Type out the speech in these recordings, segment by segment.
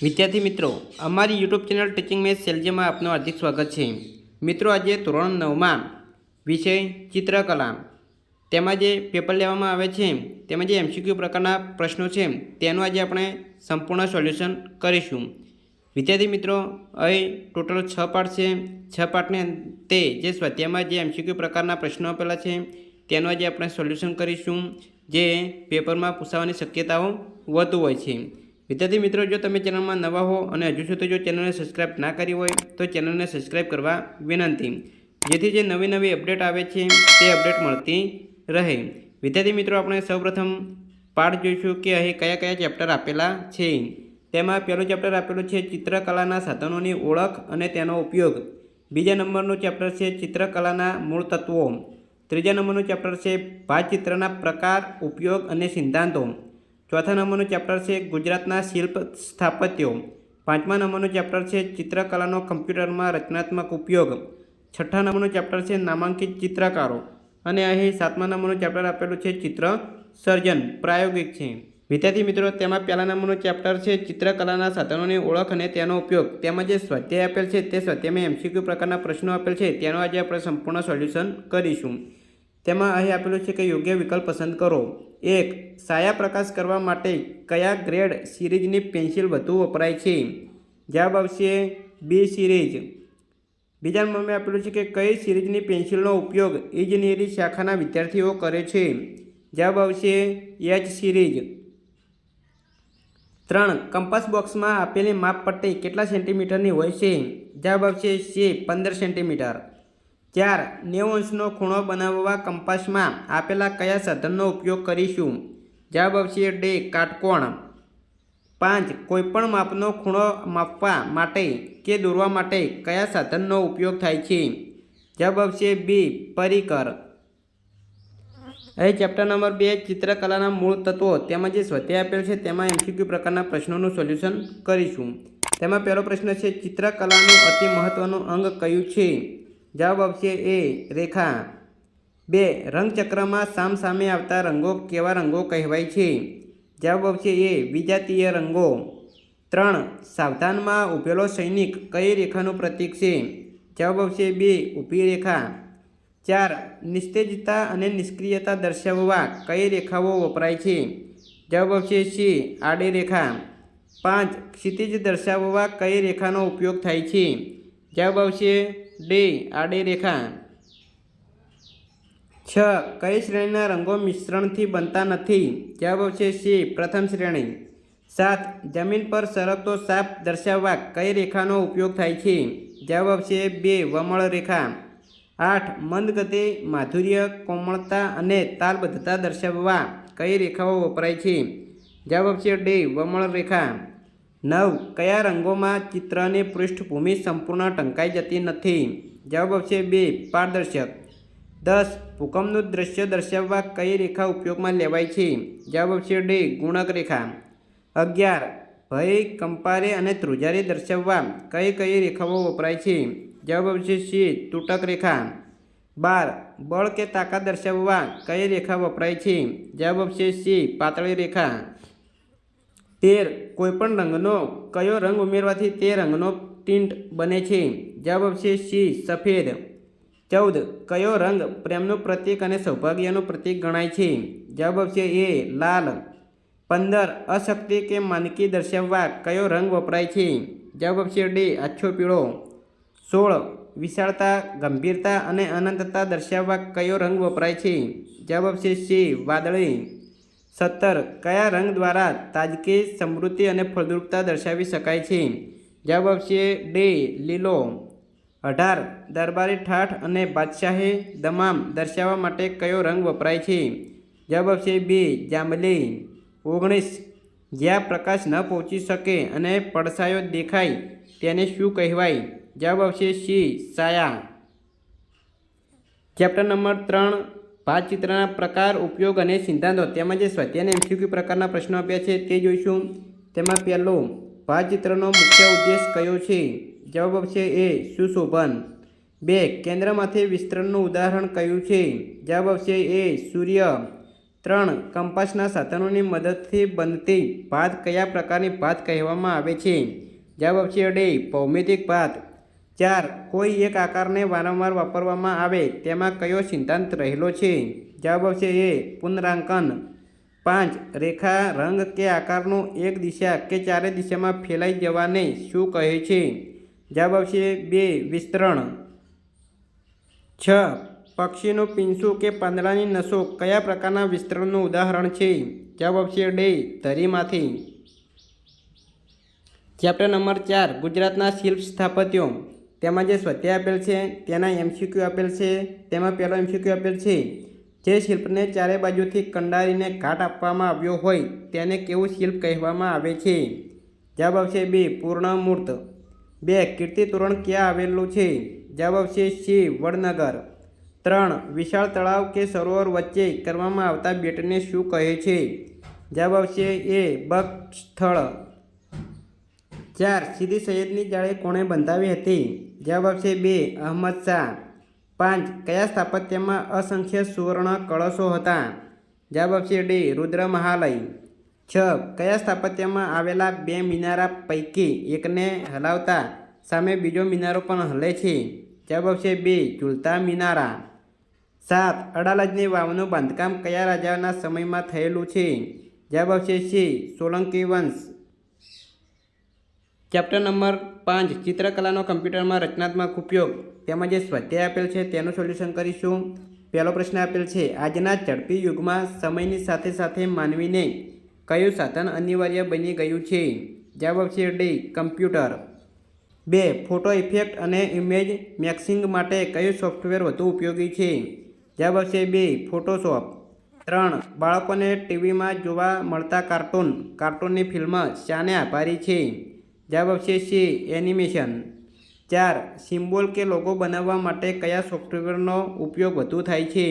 વિદ્યાર્થી મિત્રો, અમારી યુટ્યુબ ચેનલ ટીચિંગ મેથ્સ સેલજીમાં આપનું હાર્દિક સ્વાગત છે। મિત્રો, આજે ધોરણ 9માં વિષય ચિત્રકલા તેમાં જે પેપર લેવામાં આવે છે તેમાં જે એમસીક્યુ પ્રકારના પ્રશ્નો છે તેનું આજે આપણે સંપૂર્ણ સોલ્યુશન કરીશું। વિદ્યાર્થી મિત્રો, અહીં ટોટલ 6 પાર્ટ છે। 6 પાર્ટને અંતે જે સ્વાધ્યાયમાં જે એમસીક્યુ પ્રકારના પ્રશ્નો આપેલા છે તેનું આજે આપણે સોલ્યુશન કરીશું, જે પેપરમાં પૂછાવાની શક્યતાઓ વધુ હોય છે। વિદ્યાર્થી મિત્રો, જો તમે ચેનલમાં નવા હો અને હજુ સુધી જો ચેનલને સબસ્ક્રાઇબ ના કરી હોય તો ચેનલને સબસ્ક્રાઇબ કરવા વિનંતી, જેથી જે નવી અપડેટ આવે છે તે અપડેટ મળતી રહે। વિદ્યાર્થી મિત્રો, આપણે સૌપ્રથમ પાઠ જોઈશું કે અહીં કયા કયા ચેપ્ટર આપેલા છે। તેમાં પહેલું ચેપ્ટર આપેલું છે ચિત્રકલાના સાધનોની ઓળખ અને તેનો ઉપયોગ। બીજા નંબરનું ચેપ્ટર છે ચિત્રકલાના મૂળ તત્વો। ત્રીજા નંબરનું ચેપ્ટર છે ભાતચિત્રના પ્રકાર, ઉપયોગ અને સિદ્ધાંતો। ચોથા નંબરનું ચેપ્ટર છે ગુજરાતના શિલ્પ સ્થાપત્યો। પાંચમા નંબરનું ચેપ્ટર છે ચિત્રકલાનો કમ્પ્યુટરમાં રચનાત્મક ઉપયોગ। છઠ્ઠા નંબરનું ચેપ્ટર છે નામાંકિત ચિત્રકારો। અને અહીં સાતમા નંબરનું ચેપ્ટર આપેલું છે ચિત્ર સર્જન પ્રાયોગિક છે। વિદ્યાર્થી મિત્રો, તેમાં પહેલા નંબરનું ચેપ્ટર છે ચિત્રકલાના સાધનોની ઓળખ અને તેનો ઉપયોગ। તેમાં જે સ્વાધ્યાય આપેલ છે તે સ્વાધ્યાયમાં એમસીક્યુ પ્રકારના પ્રશ્નો આપેલ છે તેનું આજે આપણે સંપૂર્ણ સોલ્યુશન કરીશું। તેમાં અહીં આપેલું છે કે યોગ્ય વિકલ્પ પસંદ કરો। 1. છાયા પ્રકાશ કરવા માટે કયા ગ્રેડ સિરીઝની પેન્સિલ વધુ વપરાય છે? જવાબ આવશે બી સિરીઝ। બીજા નંબરમાં આપેલું છે કે કઈ સિરીઝની પેન્સિલનો ઉપયોગ ઇજનેરી શાખાના વિદ્યાર્થીઓ કરે છે? જવાબ આવશે એચ સિરીઝ। 3. કંપાસ બોક્સમાં આપેલી માપપટ્ટી કેટલા સેન્ટીમીટરની હોય છે? જવાબ આવશે સી 15 સેન્ટીમીટર। 4. 90 અંશનો ખૂણો બનાવવા કંપાસમાં આપેલા કયા સાધનનો ઉપયોગ કરીશું? જવાબ આવશે ડી કાટકોણ। 5. કોઈપણ માપનો ખૂણો માપવા માટે કે દોરવા માટે કયા સાધનનો ઉપયોગ થાય છે? જવાબ આવશે બી પરિકર। અહીં ચેપ્ટર નંબર 2 ચિત્રકલાના મૂળ તત્વો તેમાં જે સ્વાધ્યાય આપેલ છે તેમાં એમસીક્યુ પ્રકારના પ્રશ્નોનું સોલ્યુશન કરીશું। તેમાં પહેલો પ્રશ્ન છે ચિત્રકલાનું અતિ મહત્વનું અંગ કયું છે? જવાબ આવશે એ રેખા। 2. રંગચક્રમાં સામસામે આવતા રંગો કેવા રંગો કહેવાય છે? જવાબ આવશે એ વિજાતીય રંગો। 3. સાવધાનમાં ઊભેલો સૈનિક કઈ રેખાનું પ્રતીક છે? જવાબ આવશે બી ઊભી રેખા। 4. નિસ્તેજતા અને નિષ્ક્રિયતા દર્શાવવા કઈ રેખાઓ વપરાય છે? જવાબ આવશે સી આડી રેખા। 5. ક્ષિતિજ દર્શાવવા કઈ રેખાનો ઉપયોગ થાય છે? જવાબ આવશે ડી આડી રેખા। 6. કઈ શ્રેણીના રંગો મિશ્રણથી બનતા નથી? જવાબ આવશે સી પ્રથમ શ્રેણી। 7. જમીન પર સરકતો સાપ દર્શાવવા કઈ રેખાનો ઉપયોગ થાય છે? જવાબ આવશે બે વમળ રેખા। 8. મંદ ગતિ, માધુર્ય, કોમળતા અને તાલબદ્ધતા દર્શાવવા કઈ રેખાઓ વપરાય છે? જવાબ આવશે ડી વમળ રેખા। 9. કયા રંગોમાં ચિત્રની પૃષ્ઠભૂમિ સંપૂર્ણ ઢંકાઈ જતી નથી? જવાબ આવશે બી પારદર્શક। 10. ભૂકંપનું દ્રશ્ય દર્શાવવા કઈ રેખા ઉપયોગમાં લેવાય છે? જવાબ આવશે ડી ગુણક રેખા। 11. ભય, કંપારે અને ધ્રુજારી દર્શાવવા કઈ રેખાઓ વપરાય છે? જવાબ આવશે સી તૂટક રેખા। 12. બળ કે તાકાત દર્શાવવા કઈ રેખા વપરાય છે? જવાબ આવશે સી પાતળી રેખા। 13. કોઈપણ રંગનો કયો રંગ ઉમેરવાથી તે રંગનો ટિન્ટ બને છે? જવાબ આવશે સી સફેદ। 14. કયો રંગ પ્રેમનું પ્રતીક અને સૌભાગ્યનું પ્રતીક ગણાય છે? જવાબ આવશે એ લાલ। 15. અશક્તિ કે માનકી દર્શાવવા કયો રંગ વપરાય છે? જવાબ આવશે ડી આછો પીળો। 16. વિશાળતા, ગંભીરતા અને અનંતતા દર્શાવવા કયો રંગ વપરાય છે? જવાબ આવશે સી વાદળી। 17. કયા રંગ દ્વારા તાજગી, સમૃદ્ધિ અને ફળદ્રુપતા દર્શાવી શકાય છે? જવાબ આવશે ડી લીલો। 18. દરબારી ઠાઠ અને બાદશાહી દમામ દર્શાવવા માટે કયો રંગ વપરાય છે? જવાબ આવશે બી જાંબલી। 19. જ્યાં પ્રકાશ ન પહોંચી શકે અને પડછાયો દેખાય તેને શું કહેવાય? જવાબ આવશે સી છાયા। ચેપ્ટર નંબર 3 ભાતચિત્રના પ્રકાર, ઉપયોગ અને સિદ્ધાંતો તેમાં જે સ્વાધ્યાયના એમસીક્યુ પ્રકારના પ્રશ્નો આપ્યા છે તે જોઈશું। તેમાં પહેલો, ભાતચિત્રનો મુખ્ય ઉદ્દેશ કયો છે? જવાબ આવશે એ સુશોભન। 2. કેન્દ્રમાંથી વિસ્તરણનું ઉદાહરણ કયું છે? જવાબ આવશે એ સૂર્ય। 3. કંપાસના સાધનોની મદદથી બનતી ભાત કયા પ્રકારની ભાત કહેવામાં આવે છે? જવાબ આવશે ડી. ભૌમિતિક ભાત. 4. કોઈ એક આકારને વારંવાર વાપરવામાં આવે તેમાં કયો સિદ્ધાંત રહેલો છે? જવાબ આવશે એ. પુનરાંકન. 5. રેખા, રંગ કે આકારનું એક દિશા કે ચારે દિશામાં ફેલાઈ જવાને શું કહે છે? જવાબ આવશે 2. વિસ્તરણ. 6. પક્ષીનું પીંછું કે પાંદડાની નસો કયા પ્રકારના વિસ્તરણનું ઉદાહરણ છે? જવાબ આવશે ડી. ધરીમાંથી. ચેપ્ટર નંબર 4 ગુજરાતના શિલ્પ સ્થાપત્યો. તેમાં જે સ્વાધ્યાય આપેલ છે તેના MCQ આપેલ છે. તેમાં પહેલો MCQ આપેલ છે, જે શિલ્પને ચારે બાજુથી કંડારીને ઘાટ આપવામાં આવ્યો હોય તેને કેવું શિલ્પ કહેવામાં આવે છે? જવાબ આવશે બી. પૂર્ણ મૂર્ત. 2. કીર્તિ તોરણ ક્યાં આવેલું છે? જવાબ આવશે સી. વડનગર. 3. વિશાળ તળાવ કે સરોવર વચ્ચે કરવામાં આવતા બેટને શું કહે છે? જવાબ આવશે એ. બક સ્થળ. 4. સીદી સૈયદની જાળી કોણે બંધાવી હતી? જવાબ આવશે 2. અહમદ શાહ. 5. કયા સ્થાપત્યમાં અસંખ્ય સુવર્ણ કળશો હતા? જવાબ આવશે ડી. રુદ્ર મહાલય. 6. કયા સ્થાપત્યમાં આવેલા 2 મિનારા પૈકી એકને હલાવતા સામે બીજો મિનારો પણ હલે છે? જવાબ આવશે બી. ઝૂલતા મિનારા. 7. અડાલજની વાવનું બાંધકામ કયા રાજાના સમયમાં થયેલું છે? જવાબ આવશે સી. સોલંકી વંશ. ચેપ્ટર નંબર 5 ચિત્રકલાનો કમ્પ્યુટરમાં રચનાત્મક ઉપયોગ. તેમાં જે સ્વાધ્યાય આપેલ છે તેનું સોલ્યુશન કરીશું. પહેલો પ્રશ્ન આપેલ છે, આજના ઝડપી યુગમાં સમયની સાથે સાથે માનવીને કયું સાધન અનિવાર્ય બની ગયું છે? જવાબ આવશે ડી. કમ્પ્યુટર. 2. ફોટો ઇફેક્ટ અને ઇમેજ મિક્સિંગ માટે કયું સોફ્ટવેર વધુ ઉપયોગી છે? જવાબ આવશે બી. ફોટોશોપ. 3. બાળકોને ટીવીમાં જોવા મળતા કાર્ટૂનની ફિલ્મ શાને આભારી છે? જવાબ આવશે સી. એનિમેશન. 4. સિમ્બોલ કે લોગો બનાવવા માટે કયા સોફ્ટવેરનો ઉપયોગ વધુ થાય છે?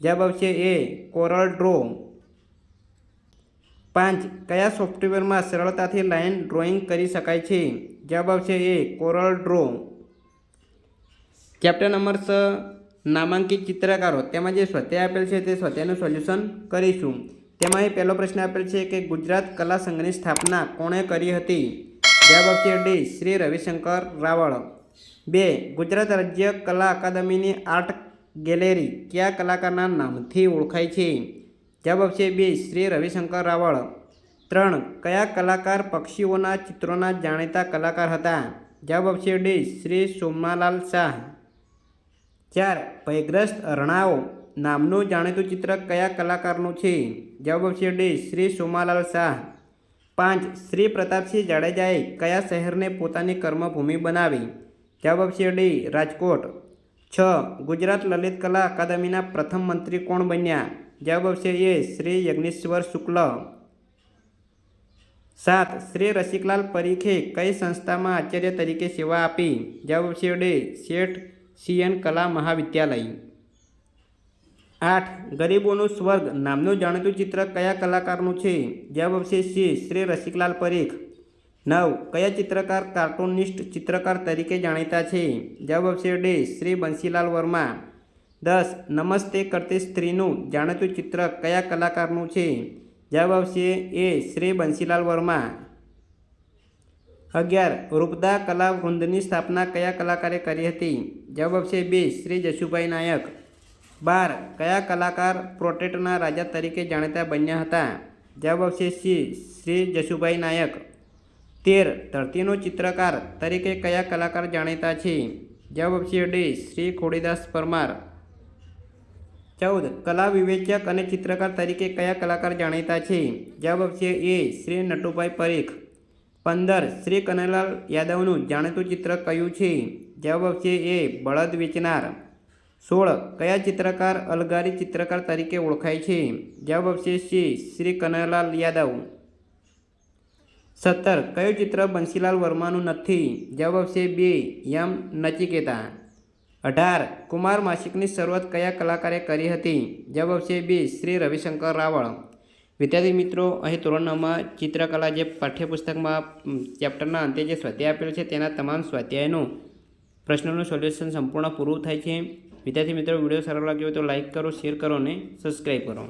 જવાબ આવશે એ. Corel draw. 5. કયા સોફ્ટવેરમાં સરળતાથી લાઇન ડ્રોઈંગ કરી શકાય છે? જવાબ આવશે એ. Corel draw. ચેપ્ટર નંબર 6 નામાંકિત ચિત્રકારો. તેમાં જે સ્વાધ્યાય આપેલ છે તે સ્વાધ્યાયનું સોલ્યુશન કરીશું. તેમાં અહીં પહેલો પ્રશ્ન આપેલ છે કે ગુજરાત કલા સંઘની સ્થાપના કોણે કરી હતી? જવાબ આવશે ડી. શ્રી રવિશંકર રાવળ. 2. ગુજરાત રાજ્ય કલા અકાદમીની આર્ટ ગેલેરી કયા કલાકારના નામથી ઓળખાય છે? જવાબ આવશે બી. શ્રી રવિશંકર રાવળ. 3. કયા કલાકાર પક્ષીઓના ચિત્રોના જાણીતા કલાકાર હતા? જવાબ આવશે ડી. શ્રી સોમાલાલ શાહ. 4. ભયગ્રસ્ત અરણાઓ નામનું જાણીતું ચિત્ર કયા કલાકારનું છે? જવાબ આવશે ડી. શ્રી સોમાલાલ શાહ. 5. શ્રી પ્રતાપસિંહ જાડેજાએ કયા શહેરને પોતાની કર્મભૂમિ બનાવી? જવાબ આવશે ડી. રાજકોટ. 6. ગુજરાત લલિત કલા અકાદમીના પ્રથમ મંત્રી કોણ બન્યા? જવાબ આવશે એ. શ્રી યજ્ઞેશ્વર શુક્લ. 7. શ્રી રસિકલાલ પરીખે કઈ સંસ્થામાં આચાર્ય તરીકે સેવા આપી? જવાબ આવશે ડી. શેઠ CN કલા મહાવિદ્યાલય. 8. ગરીબોનું સ્વર્ગ નામનું જાણીતું ચિત્ર કયા કલાકારનું છે? જવાબ આવશે સી. શ્રી રસિકલાલ પરીખ. 9. કયા ચિત્રકાર કાર્ટૂનિસ્ટ ચિત્રકાર તરીકે જાણીતા છે? જવાબ આવશે ડી. શ્રી બંસીલાલ વર્મા. 10. નમસ્તે કરતી સ્ત્રીનું જાણીતું ચિત્ર કયા કલાકારનું છે? જવાબ આવશે એ. શ્રી બંસીલાલ વર્મા. 11. રૂપદા કલા વૃંદની સ્થાપના કયા કલાકારે કરી હતી? જવાબ આવશે બી. શ્રી જશુભાઈ નાયક. 12. કયા કલાકાર પોર્ટ્રેટના રાજા તરીકે જાણીતા બન્યા હતા? જવાબ આવશે સી. શ્રી જશુભાઈ નાયક. 13. ધરતીનો ચિત્રકાર તરીકે કયા કલાકાર જાણીતા છે? જવાબ આવશે ડી. શ્રી ખોડીદાસ પરમાર. 14. કલા વિવેચક અને ચિત્રકાર તરીકે કયા કલાકાર જાણીતા છે? જવાબ આવશે એ. શ્રી નટુભાઈ પરીખ. 15. શ્રી કનૈયાલાલ યાદવનું જાણીતું ચિત્ર કયું છે? જવાબ આવશે એ. બળદ વેચનાર. 16. કયા ચિત્રકાર અલગારી ચિત્રકાર તરીકે ઓળખાય છે? જવાબ આવશે સી. શ્રી કનૈયાલાલ યાદવ. 17. કયું ચિત્ર બંસીલાલ વર્માનું નથી? જવાબ આવશે બી. યમ નચિકેતા. 18. કુમાર માસિકની શરૂઆત કયા કલાકારે કરી હતી? જવાબ આવશે બી. શ્રી રવિશંકર રાવળ. વિદ્યાર્થી મિત્રો, અહીં ધોરણ 9માં ચિત્રકલા જે પાઠ્યપુસ્તકમાં ચેપ્ટરના અંતે જે સ્વાધ્યાય આપેલો છે તેના તમામ સ્વાધ્યાયનું પ્રશ્નોનું સોલ્યુશન સંપૂર્ણ પૂરું થાય છે. વિદ્યાર્થી મિત્રો, વિડીયો સારો લાગ્યો હોય તો લાઇક કરો, શેર કરો અને સબસ્ક્રાઈબ કરો.